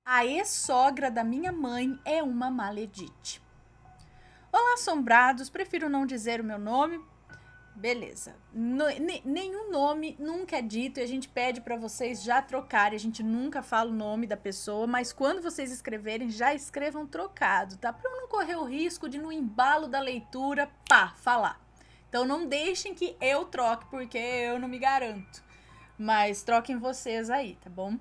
A ex-sogra da minha mãe é uma maledite. Olá, assombrados, prefiro não dizer o meu nome. Beleza. Nenhum nome nunca é dito e a gente pede para vocês já trocarem. A gente nunca fala o nome da pessoa, mas quando vocês escreverem, já escrevam trocado, tá? Para eu não correr o risco de no embalo da leitura, falar. Então não deixem que eu troque, porque eu não me garanto. Mas troquem vocês aí, tá bom?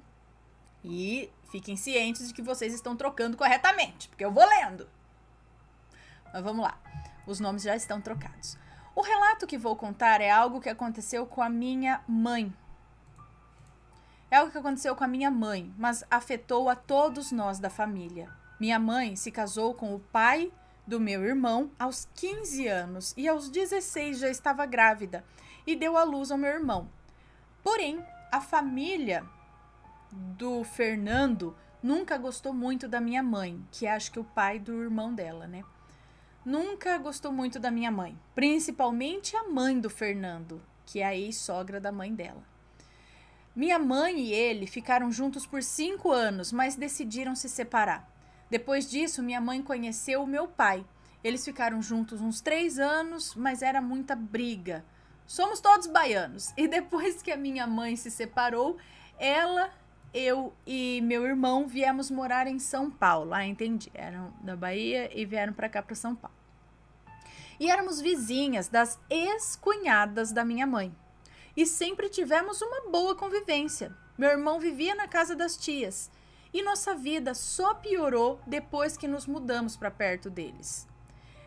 E fiquem cientes de que vocês estão trocando corretamente, porque eu vou lendo. Mas vamos lá. Os nomes já estão trocados. O relato que vou contar é algo que aconteceu com a minha mãe. É algo que aconteceu com a minha mãe, mas afetou a todos nós da família. Minha mãe se casou com o pai do meu irmão aos 15 anos e aos 16 já estava grávida e deu à luz ao meu irmão. Porém, a família do Fernando nunca gostou muito da minha mãe, que acho que é o pai do irmão dela, né? Nunca gostou muito da minha mãe, principalmente a mãe do Fernando, que é a ex-sogra da mãe dela. Minha mãe e ele ficaram juntos por 5 anos, mas decidiram se separar. Depois disso, minha mãe conheceu o meu pai. Eles ficaram juntos uns 3 anos, mas era muita briga. Somos todos baianos. E depois que a minha mãe se separou, eu e meu irmão viemos morar em São Paulo. Ah, entendi. Eram da Bahia e vieram para cá, para São Paulo. E éramos vizinhas das ex-cunhadas da minha mãe. E sempre tivemos uma boa convivência. Meu irmão vivia na casa das tias. E nossa vida só piorou depois que nos mudamos para perto deles.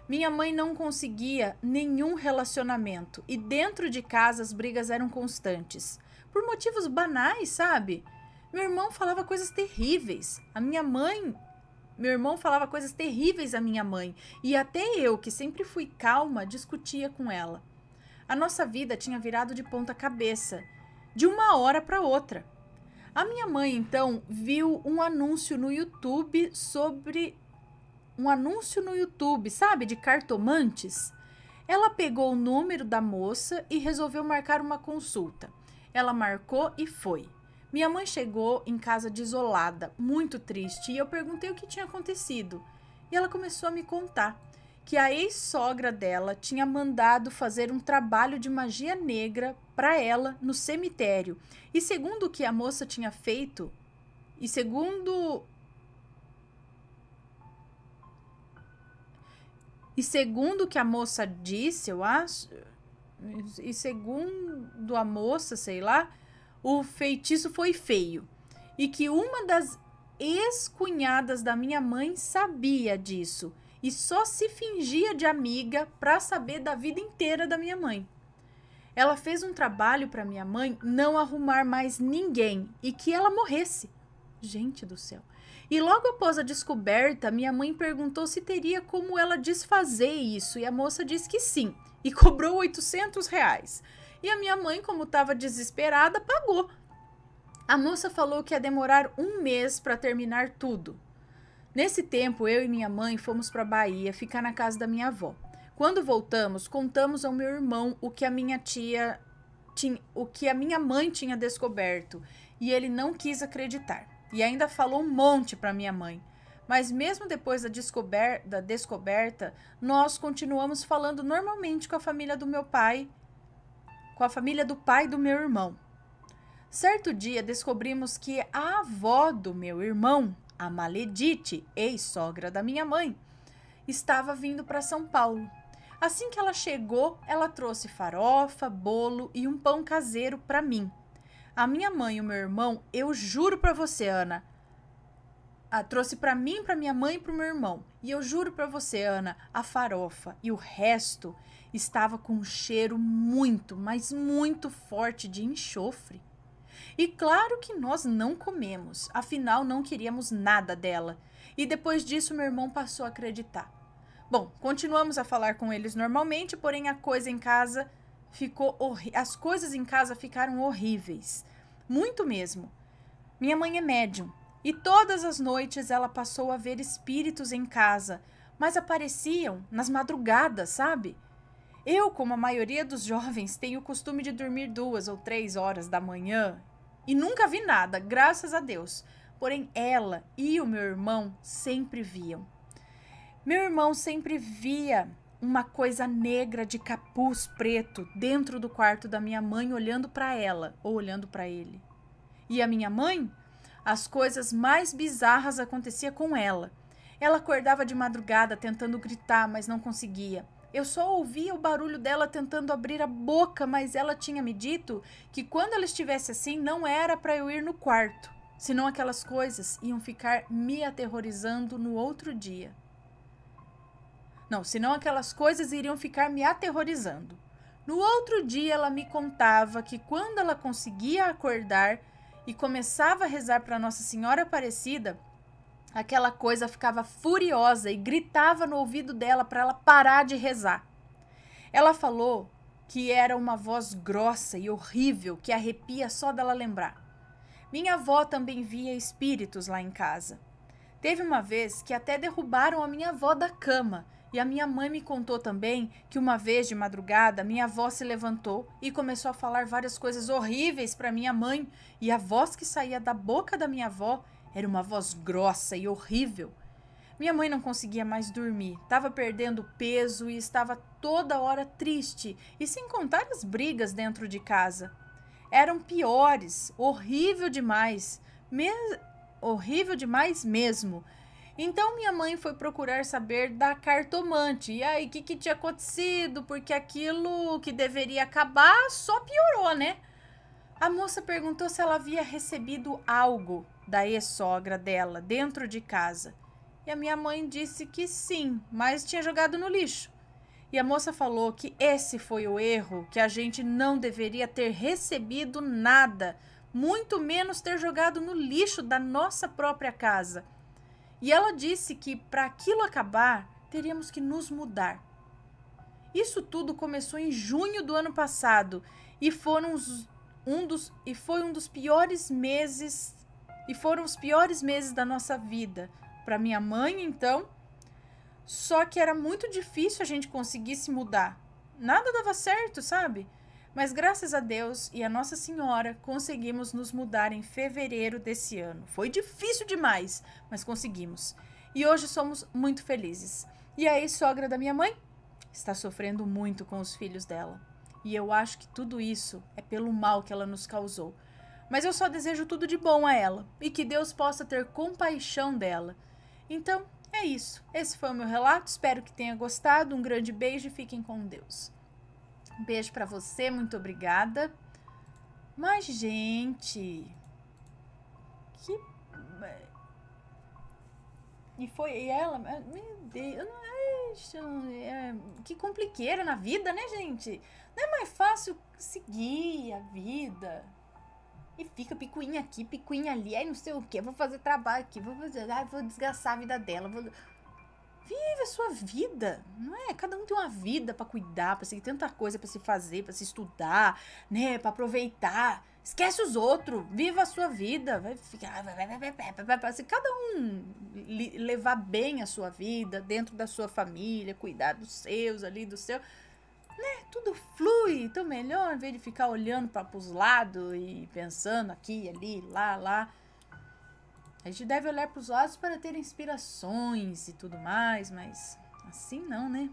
Minha mãe não conseguia nenhum relacionamento e dentro de casa as brigas eram constantes. Por motivos banais, sabe? Meu irmão falava coisas terríveis. Meu irmão falava coisas terríveis à minha mãe. E até eu, que sempre fui calma, discutia com ela. A nossa vida tinha virado de ponta cabeça, de uma hora para outra. A minha mãe, então, viu um anúncio no YouTube sabe, de cartomantes? Ela pegou o número da moça e resolveu marcar uma consulta. Ela marcou e foi. Minha mãe chegou em casa desolada, muito triste, e eu perguntei o que tinha acontecido. E ela começou a me contar que a ex-sogra dela tinha mandado fazer um trabalho de magia negra para ela no cemitério. E segundo o que a moça tinha feito, e segundo o que a moça disse, eu acho, e segundo a moça, sei lá, o feitiço foi feio. E que uma das ex-cunhadas da minha mãe sabia disso e só se fingia de amiga para saber da vida inteira da minha mãe. Ela fez um trabalho para minha mãe não arrumar mais ninguém e que ela morresse. Gente do céu. E logo após a descoberta, minha mãe perguntou se teria como ela desfazer isso e a moça disse que sim e cobrou R$ 800. E a minha mãe, como estava desesperada, pagou. A moça falou que ia demorar 1 mês para terminar tudo. Nesse tempo, eu e minha mãe fomos para a Bahia ficar na casa da minha avó. Quando voltamos, contamos ao meu irmão o que a minha mãe tinha descoberto, e ele não quis acreditar. E ainda falou um monte para minha mãe. Mas mesmo depois da descoberta, nós continuamos falando normalmente com a família do meu pai, com a família do pai do meu irmão. Certo dia descobrimos que a avó do meu irmão, a maledite, ex-sogra da minha mãe, estava vindo para São Paulo. Assim que ela chegou, ela trouxe farofa, bolo e um pão caseiro para mim. A minha mãe e o meu irmão, eu juro para você, Ana, trouxe para mim, para minha mãe e para o meu irmão. E eu juro para você, Ana, a farofa e o resto estava com um cheiro muito, mas muito forte de enxofre. E claro que nós não comemos, afinal não queríamos nada dela. E depois disso meu irmão passou a acreditar. Bom, continuamos a falar com eles normalmente, porém as coisas em casa ficaram horríveis. Muito mesmo. Minha mãe é médium e todas as noites ela passou a ver espíritos em casa, mas apareciam nas madrugadas, sabe? Eu, como a maioria dos jovens, tenho o costume de dormir 2 ou 3 horas da manhã e nunca vi nada, graças a Deus. porém ela e o meu irmão sempre viam. Meu irmão sempre via uma coisa negra de capuz preto dentro do quarto da minha mãe, olhando para ela ou olhando para ele. E a minha mãe? As coisas mais bizarras aconteciam com ela. Ela acordava de madrugada tentando gritar, mas não conseguia. Eu só ouvia o barulho dela tentando abrir a boca, mas ela tinha me dito que quando ela estivesse assim não era para eu ir no quarto, senão aquelas coisas iam ficar me aterrorizando no outro dia. Não, senão aquelas coisas iriam ficar me aterrorizando. No outro dia ela me contava que quando ela conseguia acordar e começava a rezar para Nossa Senhora Aparecida, aquela coisa ficava furiosa e gritava no ouvido dela para ela parar de rezar. Ela falou que era uma voz grossa e horrível que arrepia só dela lembrar. Minha avó também via espíritos lá em casa. Teve uma vez que até derrubaram a minha avó da cama. E a minha mãe me contou também que uma vez de madrugada minha avó se levantou e começou a falar várias coisas horríveis para minha mãe, e a voz que saía da boca da minha avó era uma voz grossa e horrível. Minha mãe não conseguia mais dormir, estava perdendo peso e estava toda hora triste, e sem contar as brigas dentro de casa. Eram piores, horrível demais mesmo. Então minha mãe foi procurar saber da cartomante. E aí, o que tinha acontecido? Porque aquilo que deveria acabar só piorou, né? A moça perguntou se ela havia recebido algo da ex-sogra dela dentro de casa. E a minha mãe disse que sim, mas tinha jogado no lixo. E a moça falou que esse foi o erro, que a gente não deveria ter recebido nada, muito menos ter jogado no lixo da nossa própria casa. E ela disse que para aquilo acabar, teríamos que nos mudar. Isso tudo começou em junho do ano passado e foi um dos piores meses da nossa vida. Para minha mãe, então, só que era muito difícil a gente conseguir se mudar. Nada dava certo, sabe? Mas graças a Deus e a Nossa Senhora conseguimos nos mudar em fevereiro desse ano. Foi difícil demais, mas conseguimos. E hoje somos muito felizes. E a ex-sogra da minha mãe está sofrendo muito com os filhos dela. E eu acho que tudo isso é pelo mal que ela nos causou. Mas eu só desejo tudo de bom a ela e que Deus possa ter compaixão dela. Então, é isso. Esse foi o meu relato. Espero que tenha gostado. Um grande beijo e fiquem com Deus. Um beijo pra você, muito obrigada. Mas, gente, que... E foi ela... Meu Deus, que compliqueira na vida, né, gente? Não é mais fácil seguir a vida e fica picuinha aqui, picuinha ali, aí não sei o que, vou fazer trabalho aqui, vou desgastar a vida dela, Vive a sua vida, não é? Cada um tem uma vida pra cuidar, pra seguir tanta coisa pra se fazer, pra se estudar, né? Pra aproveitar. Esquece os outros, viva a sua vida. Vai ficar. Se cada um levar bem a sua vida, dentro da sua família, cuidar dos seus ali, do seu, né? Tudo flui. Então, melhor, em vez de ficar olhando para os lados e pensando aqui, ali, lá. A gente deve olhar para os lados para ter inspirações e tudo mais, mas assim não, né?